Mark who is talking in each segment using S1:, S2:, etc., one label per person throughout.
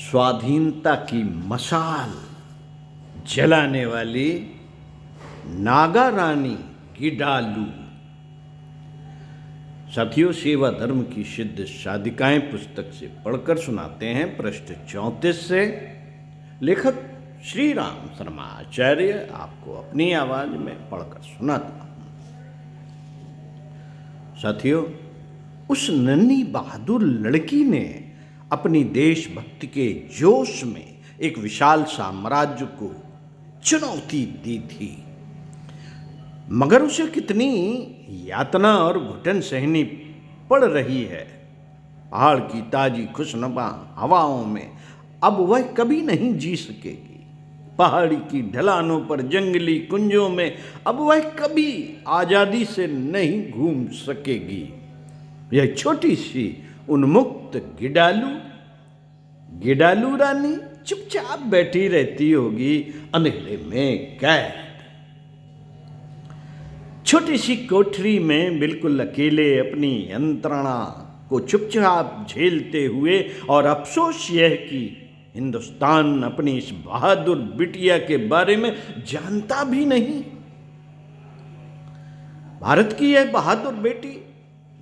S1: स्वाधीनता की मशाल जलाने वाली नागा रानी गिडालू। साथियों, सेवा धर्म की सिद्ध साधिकाएं पुस्तक से पढ़कर सुनाते हैं पृष्ठ 34 से। लेखक श्री राम शर्मा आचार्य आपको अपनी आवाज में पढ़कर सुनाता हूं। साथियों, उस नन्ही बहादुर लड़की ने अपनी देशभक्ति के जोश में एक विशाल साम्राज्य को चुनौती दी थी, मगर उसे कितनी यातना और घुटन सहनी पड़ रही है। पहाड़ की ताजी खुशनुमा हवाओं में अब वह कभी नहीं जी सकेगी। पहाड़ी की ढलानों पर जंगली कुंजों में अब वह कभी आजादी से नहीं घूम सकेगी। यह छोटी सी उन्मुक्त गिडालू रानी चुपचाप बैठी रहती होगी अंधेरे में कैद, छोटी सी कोठरी में बिल्कुल अकेले अपनी यंत्रणा को चुपचाप झेलते हुए। और अफसोस यह कि हिंदुस्तान अपनी इस बहादुर बिटिया के बारे में जानता भी नहीं। भारत की यह बहादुर बेटी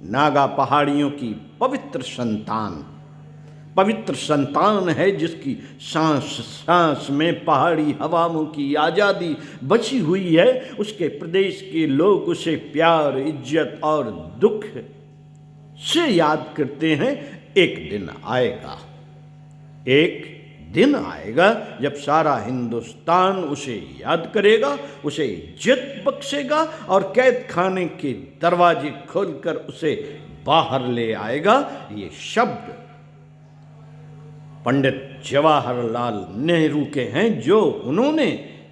S1: नागा पहाड़ियों की पवित्र संतान है, जिसकी सांस सांस में पहाड़ी हवाओं की आजादी बची हुई है। उसके प्रदेश के लोग उसे प्यार, इज्जत और दुख से याद करते हैं। एक दिन आएगा जब सारा हिंदुस्तान उसे याद करेगा, उसे इज्जत बख्शेगा और कैद खाने के दरवाजे खोलकर उसे बाहर ले आएगा। ये शब्द पंडित जवाहरलाल नेहरू के हैं, जो उन्होंने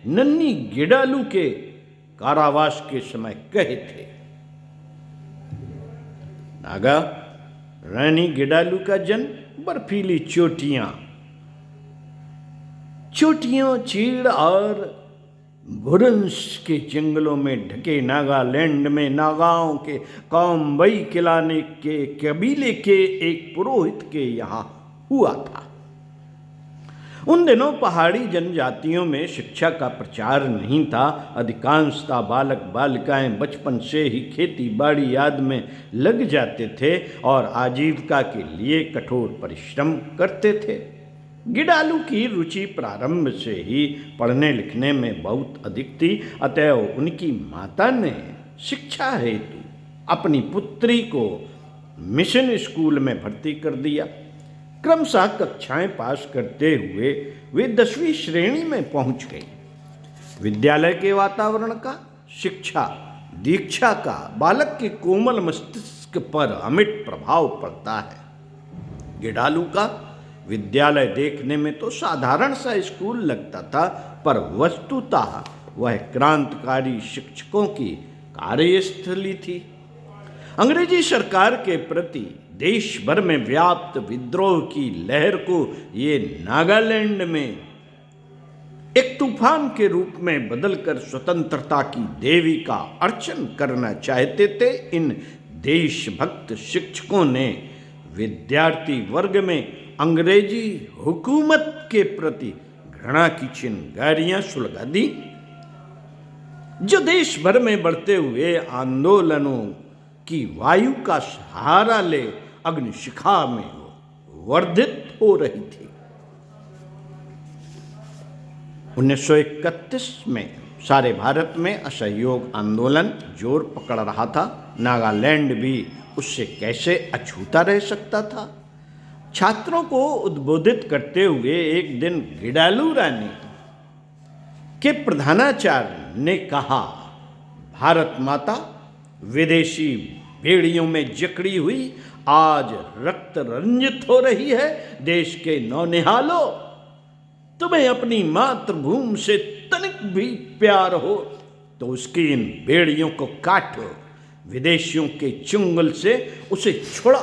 S1: नन्ही गिडालू के कारावास के समय कहे थे। नागा रानी गिडालू का जन्म बर्फीली चोटियों, चीड़ और भुरंश के जंगलों में ढके नागालैंड में नागाओं के कौमबई किलाने के कबीले के एक पुरोहित के यहाँ हुआ था। उन दिनों पहाड़ी जनजातियों में शिक्षा का प्रचार नहीं था। अधिकांशतः बालक बालिकाएं बचपन से ही खेती बाड़ी आदि में लग जाते थे और आजीविका के लिए कठोर परिश्रम करते थे। गिडालू की रुचि प्रारंभ से ही पढ़ने लिखने में बहुत अधिक थी, अतएव उनकी माता ने शिक्षा हेतु अपनी पुत्री को मिशन स्कूल में भर्ती कर दिया। क्रमशः कक्षाएं पास करते हुए वे 10वीं श्रेणी में पहुंच गई। विद्यालय के वातावरण का, शिक्षा दीक्षा का बालक के कोमल मस्तिष्क पर अमिट प्रभाव पड़ता है। गिडालू का विद्यालय देखने में तो साधारण सा स्कूल लगता था, पर वस्तुतः वह क्रांतिकारी शिक्षकों की कार्यस्थली थी। अंग्रेजी सरकार के प्रति देश भर में व्याप्त विद्रोह की लहर को ये नागालैंड में एक तूफान के रूप में बदलकर स्वतंत्रता की देवी का अर्चन करना चाहते थे। इन देशभक्त शिक्षकों ने विद्यार्थी वर्ग में अंग्रेजी हुकूमत के प्रति घृणा की चिंगारियां सुलगा दी, जो देश भर में बढ़ते हुए आंदोलनों की वायु का सहारा ले अग्निशिखा में वर्धित हो रही थी। 1931 में सारे भारत में असहयोग आंदोलन जोर पकड़ रहा था। नागालैंड भी उससे कैसे अछूता रह सकता था। छात्रों को उद्बोधित करते हुए एक दिन गिडालू रानी के प्रधानाचार्य ने कहा, भारत माता विदेशी भेड़ियों में जकड़ी हुई आज रक्त रंजित हो रही है। देश के नौनिहालों, तुम्हें अपनी मातृभूमि से तनिक भी प्यार हो तो उसकी इन भेड़ियों को काटो, विदेशियों के चुंगल से उसे छुड़ा।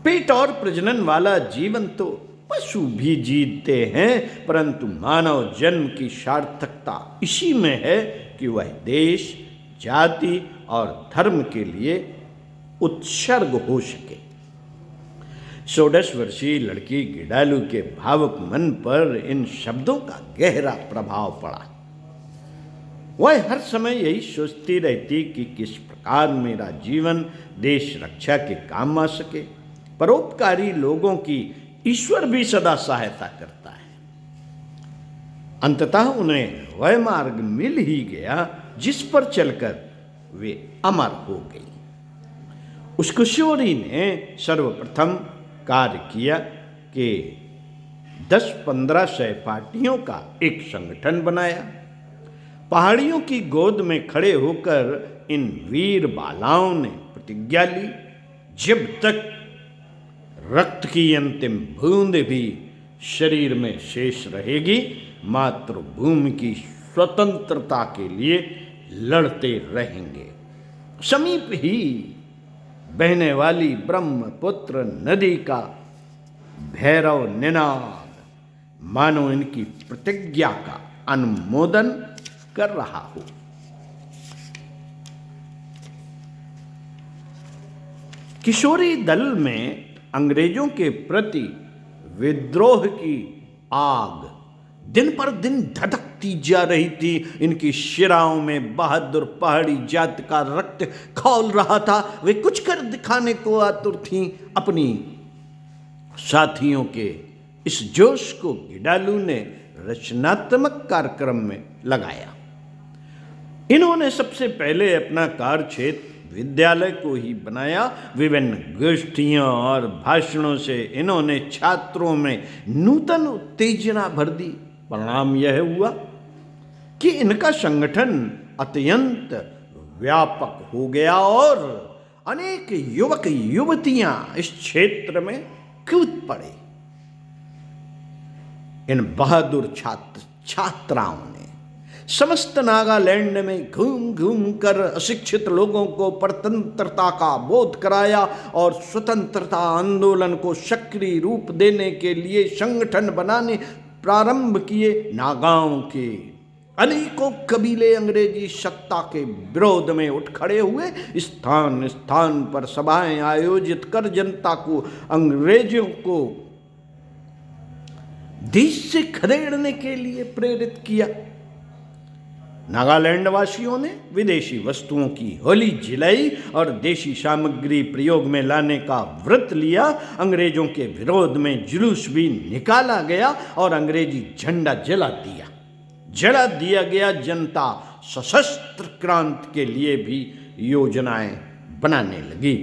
S1: पेट और प्रजनन वाला जीवन तो पशु भी जीते हैं, परंतु मानव जन्म की सार्थकता इसी में है कि वह देश, जाति और धर्म के लिए उत्सर्ग हो सके। 16 वर्षीय लड़की गिडालू के भावुक मन पर इन शब्दों का गहरा प्रभाव पड़ा। वह हर समय यही सोचती रहती कि किस प्रकार मेरा जीवन देश रक्षा के काम आ सके। परोपकारी लोगों की ईश्वर भी सदा सहायता करता है। अंततः उन्हें वह मार्ग मिल ही गया जिस पर चलकर वे अमर हो गई। उस किशोरी ने सर्वप्रथम कार्य किया कि 10-15 सहपाठियों का एक संगठन बनाया। पहाड़ियों की गोद में खड़े होकर इन वीर बालाओं ने प्रतिज्ञा ली, जब तक रक्त की अंतिम बूंद भी शरीर में शेष रहेगी, मातृभूमि की स्वतंत्रता के लिए लड़ते रहेंगे। समीप ही बहने वाली ब्रह्मपुत्र नदी का भैरव निनाद मानो इनकी प्रतिज्ञा का अनुमोदन कर रहा हो। किशोरी दल में अंग्रेजों के प्रति विद्रोह की आग दिन पर दिन धधकती जा रही थी। इनकी शिराओं में बहादुर पहाड़ी जात का रक्त खौल रहा था। वे कुछ कर दिखाने को आतुर थीं। अपनी साथियों के इस जोश को गिडालू ने रचनात्मक कार्यक्रम में लगाया। इन्होंने सबसे पहले अपना कार्यक्षेत्र विद्यालय को ही बनाया। विभिन्न गोष्ठियों और भाषणों से इन्होंने छात्रों में नूतन उत्तेजना भर दी। परिणाम यह हुआ कि इनका संगठन अत्यंत व्यापक हो गया और अनेक युवक युवतियां इस क्षेत्र में कूद पड़े। इन बहादुर छात्राओं ने समस्त नागालैंड में घूम घूम कर अशिक्षित लोगों को परतंत्रता का बोध कराया और स्वतंत्रता आंदोलन को सक्रिय रूप देने के लिए संगठन बनाने प्रारंभ किए। नागाओं के अनेकों कबीले अंग्रेजी सत्ता के विरोध में उठ खड़े हुए। स्थान स्थान पर सभाएं आयोजित कर जनता को अंग्रेजों को देश से खदेड़ने के लिए प्रेरित किया। नागालैंड वासियों ने विदेशी वस्तुओं की होली जलाई और देशी सामग्री प्रयोग में लाने का व्रत लिया। अंग्रेजों के विरोध में जुलूस भी निकाला गया और अंग्रेजी झंडा जला दिया गया। जनता सशस्त्र क्रांति के लिए भी योजनाएं बनाने लगी।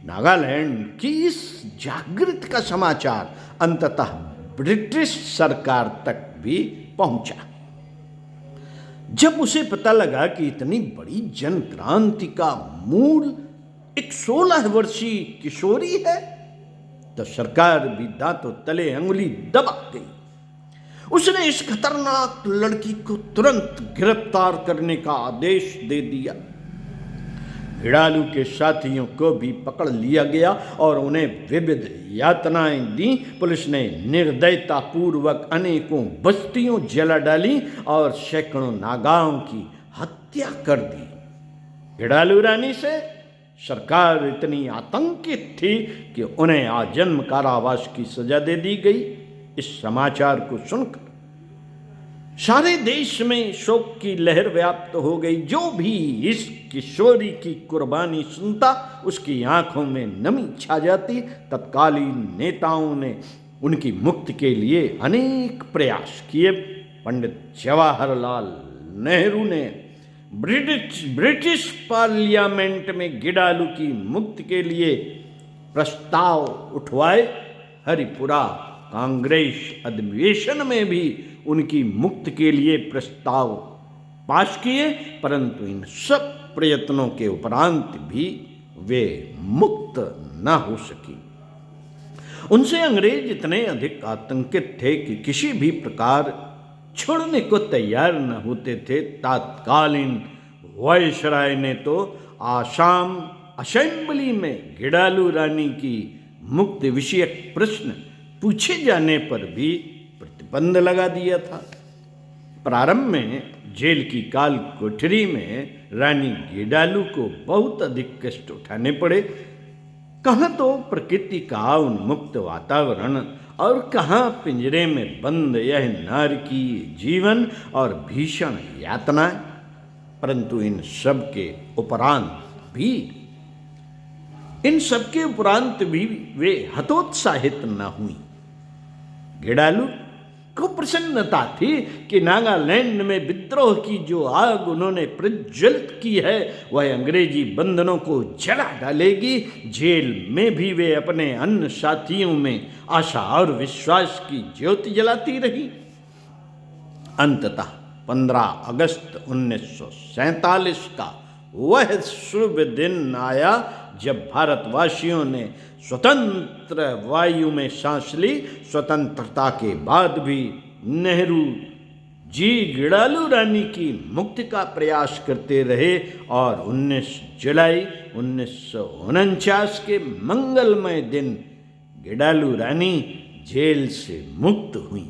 S1: नागालैंड की इस जागृति का समाचार अंततः ब्रिटिश सरकार तक भी पहुंचा। जब उसे पता लगा कि इतनी बड़ी जन क्रांति का मूल एक 16 वर्षीय किशोरी है, तो सरकार भी दांतों तले अंगुली दबा गई। उसने इस खतरनाक लड़की को तुरंत गिरफ्तार करने का आदेश दे दिया। गिडालू के साथियों को भी पकड़ लिया गया और उन्हें विविध यातनाएं दी। पुलिस ने निर्दयता पूर्वक अनेकों बस्तियों जला डाली और सैकड़ों नागाओं की हत्या कर दी। गिडालू रानी से सरकार इतनी आतंकित थी कि उन्हें आजन्म कारावास की सजा दे दी गई। इस समाचार को सुनकर सारे देश में शोक की लहर व्याप्त हो गई। जो भी इस किशोरी की कुर्बानी सुनता, उसकी आंखों में नमी छा जाती। तत्कालीन नेताओं ने उनकी मुक्ति के लिए अनेक प्रयास किए। पंडित जवाहरलाल नेहरू ने ब्रिटिश पार्लियामेंट में गिडालू की मुक्ति के लिए प्रस्ताव उठवाए। हरिपुरा कांग्रेस अधिवेशन में भी उनकी मुक्ति के लिए प्रस्ताव पास किए, परंतु इन सब प्रयत्नों के उपरांत भी वे मुक्त न हो सकी। उनसे अंग्रेज इतने अधिक आतंकित थे कि किसी भी प्रकार छोड़ने को तैयार न होते थे। तत्कालीन वायसराय ने तो आसाम असेंबली में गिडालू रानी की मुक्ति विषयक प्रश्न पूछे जाने पर भी प्रतिबंध लगा दिया था। प्रारंभ में जेल की काल कोठरी में रानी गिडालू को बहुत अधिक कष्ट उठाने पड़े। कहाँ तो प्रकृति का उन्मुक्त वातावरण और कहाँ पिंजरे में बंद यह नारकीय जीवन और भीषण यातना। परंतु इन सब के उपरांत भी वे हतोत्साहित न हुई। गिडालू को प्रसन्नता थी कि नागालैंड में विद्रोह की जो आग उन्होंने प्रज्वलित की है वह अंग्रेजी बंधनों को जला डालेगी। जेल में भी वे अपने अन्य साथियों में आशा और विश्वास की ज्योति जलाती रही। अंततः 15 अगस्त 1947 का वह शुभ दिन आया जब भारतवासियों ने स्वतंत्र वायु में सांस ली। स्वतंत्रता के बाद भी नेहरू जी गिडालू रानी की मुक्ति का प्रयास करते रहे और 19 जुलाई 1949 के मंगलमय दिन गिडालू रानी जेल से मुक्त हुई।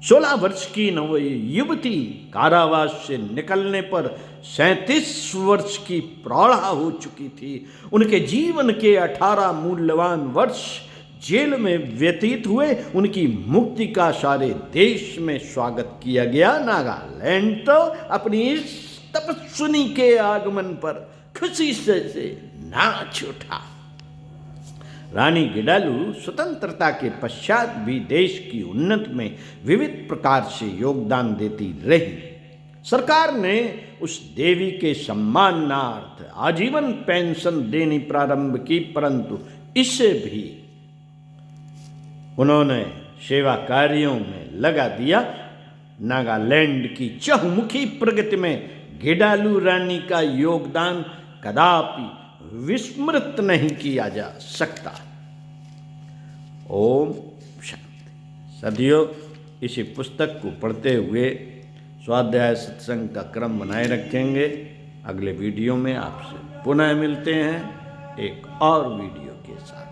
S1: 16 वर्ष की नव युवती कारावास से निकलने पर 37 वर्ष की प्रौढ़ा हो चुकी थी। उनके जीवन के 18 मूल्यवान वर्ष जेल में व्यतीत हुए। उनकी मुक्ति का सारे देश में स्वागत किया गया। नागालैंड तो अपनी इस तपस्विनी के आगमन पर खुशी से नाच उठा। रानी गिडालू स्वतंत्रता के पश्चात भी देश की उन्नति में विविध प्रकार से योगदान देती रही। सरकार ने उस देवी के सम्मानार्थ आजीवन पेंशन देनी प्रारंभ की, परंतु इससे भी उन्होंने सेवा कार्यों में लगा दिया। नागालैंड की चहुमुखी प्रगति में गिडालू रानी का योगदान कदापि विस्मृत नहीं किया जा सकता। ओम शांति। सदियों इसी पुस्तक को पढ़ते हुए स्वाध्याय सत्संग का क्रम बनाए रखेंगे। अगले वीडियो में आपसे पुनः मिलते हैं एक और वीडियो के साथ।